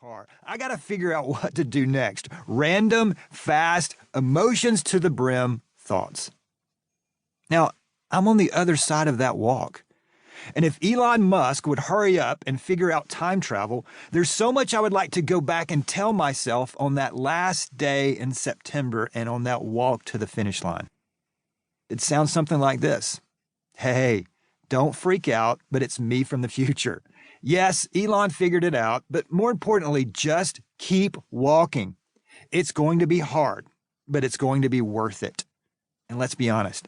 car. I got to figure out what to do next. Random, fast, emotions to the brim thoughts. Now, I'm on the other side of that walk. And if Elon Musk would hurry up and figure out time travel, there's so much I would like to go back and tell myself on that last day in September and on that walk to the finish line. It sounds something like this. Hey, don't freak out, but it's me from the future. Yes, Elon figured it out, but more importantly, just keep walking. It's going to be hard, but it's going to be worth it. And let's be honest,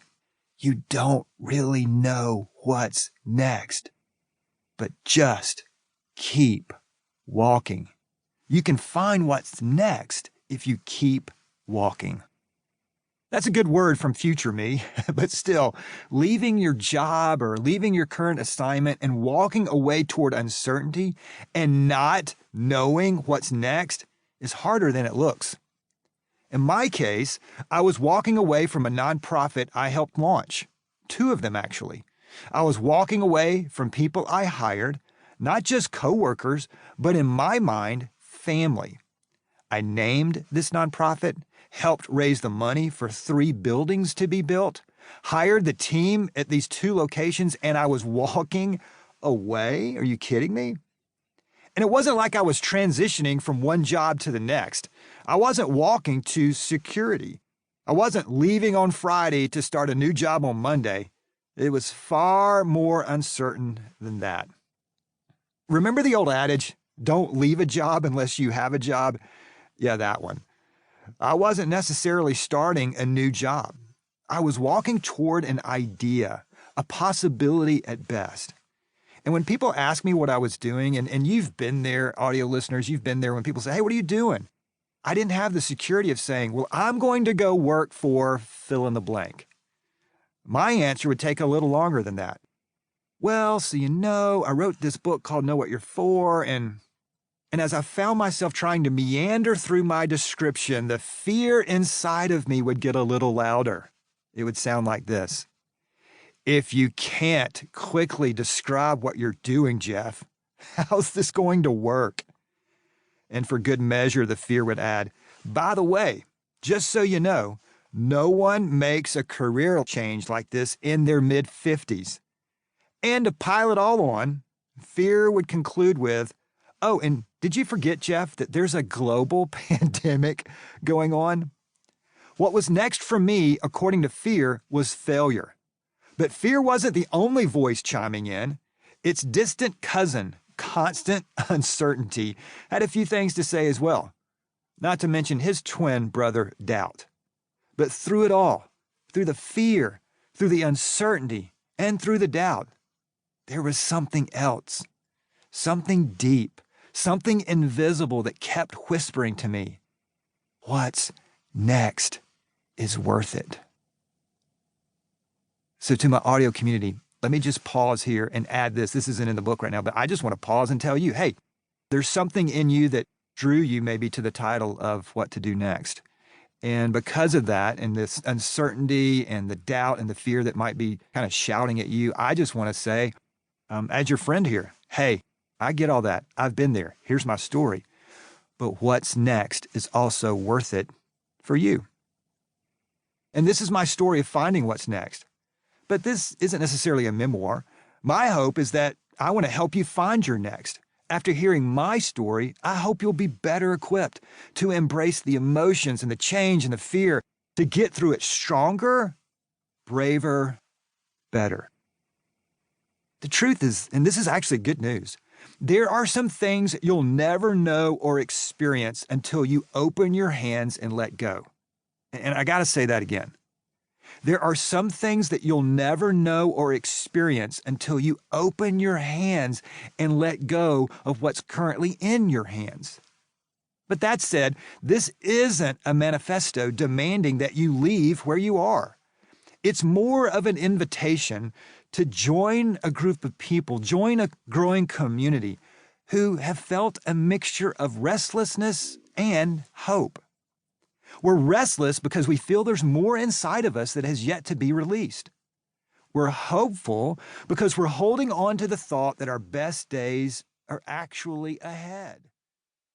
you don't really know what's next, but just keep walking. You can find what's next if you keep walking. That's a good word from future me, but still, leaving your job or leaving your current assignment and walking away toward uncertainty and not knowing what's next is harder than it looks. In my case, I was walking away from a nonprofit I helped launch. 2 of them, actually. I was walking away from people I hired, not just coworkers, but in my mind, family. I named this nonprofit, helped raise the money for 3 buildings to be built, hired the team at these 2 locations, and I was walking away. Are you kidding me? And it wasn't like I was transitioning from one job to the next. I wasn't walking to security. I wasn't leaving on Friday to start a new job on Monday. It was far more uncertain than that. Remember the old adage, don't leave a job unless you have a job? Yeah, that one. I wasn't necessarily starting a new job. I was walking toward an idea, a possibility at best. And when people ask me what I was doing, and you've been there, audio listeners, you've been there when people say, hey, what are you doing? I didn't have the security of saying, well, I'm going to go work for fill in the blank. My answer would take a little longer than that. Well, so I wrote this book called Know What You're For, and as I found myself trying to meander through my description, the fear inside of me would get a little louder. It would sound like this. If you can't quickly describe what you're doing, Jeff, how's this going to work? And for good measure, the fear would add, by the way, just so you know, no one makes a career change like this in their mid-50s. And to pile it all on, fear would conclude with, oh, and did you forget, Jeff, that there's a global pandemic going on? What was next for me, according to fear, was failure. But fear wasn't the only voice chiming in. Its distant cousin, constant uncertainty, had a few things to say as well, not to mention his twin brother, doubt. But through it all, through the fear, through the uncertainty, and through the doubt, there was something else, something deep, something invisible that kept whispering to me, what's next is worth it. So to my audio community, let me just pause here and add this. This isn't in the book right now, but I just want to pause and tell you, hey, there's something in you that drew you maybe to the title of What to Do Next. And because of that and this uncertainty and the doubt and the fear that might be kind of shouting at you, I just want to say, as your friend here, hey, I get all that. I've been there. Here's my story. But what's next is also worth it for you. And this is my story of finding what's next. But this isn't necessarily a memoir. My hope is that I want to help you find your next. After hearing my story, I hope you'll be better equipped to embrace the emotions and the change and the fear, to get through it stronger, braver, better. The truth is, and this is actually good news, there are some things you'll never know or experience until you open your hands and let go. And I got to say that again. There are some things that you'll never know or experience until you open your hands and let go of what's currently in your hands. But that said, this isn't a manifesto demanding that you leave where you are. It's more of an invitation to join a group of people, join a growing community who have felt a mixture of restlessness and hope. We're restless because we feel there's more inside of us that has yet to be released. We're hopeful because we're holding on to the thought that our best days are actually ahead.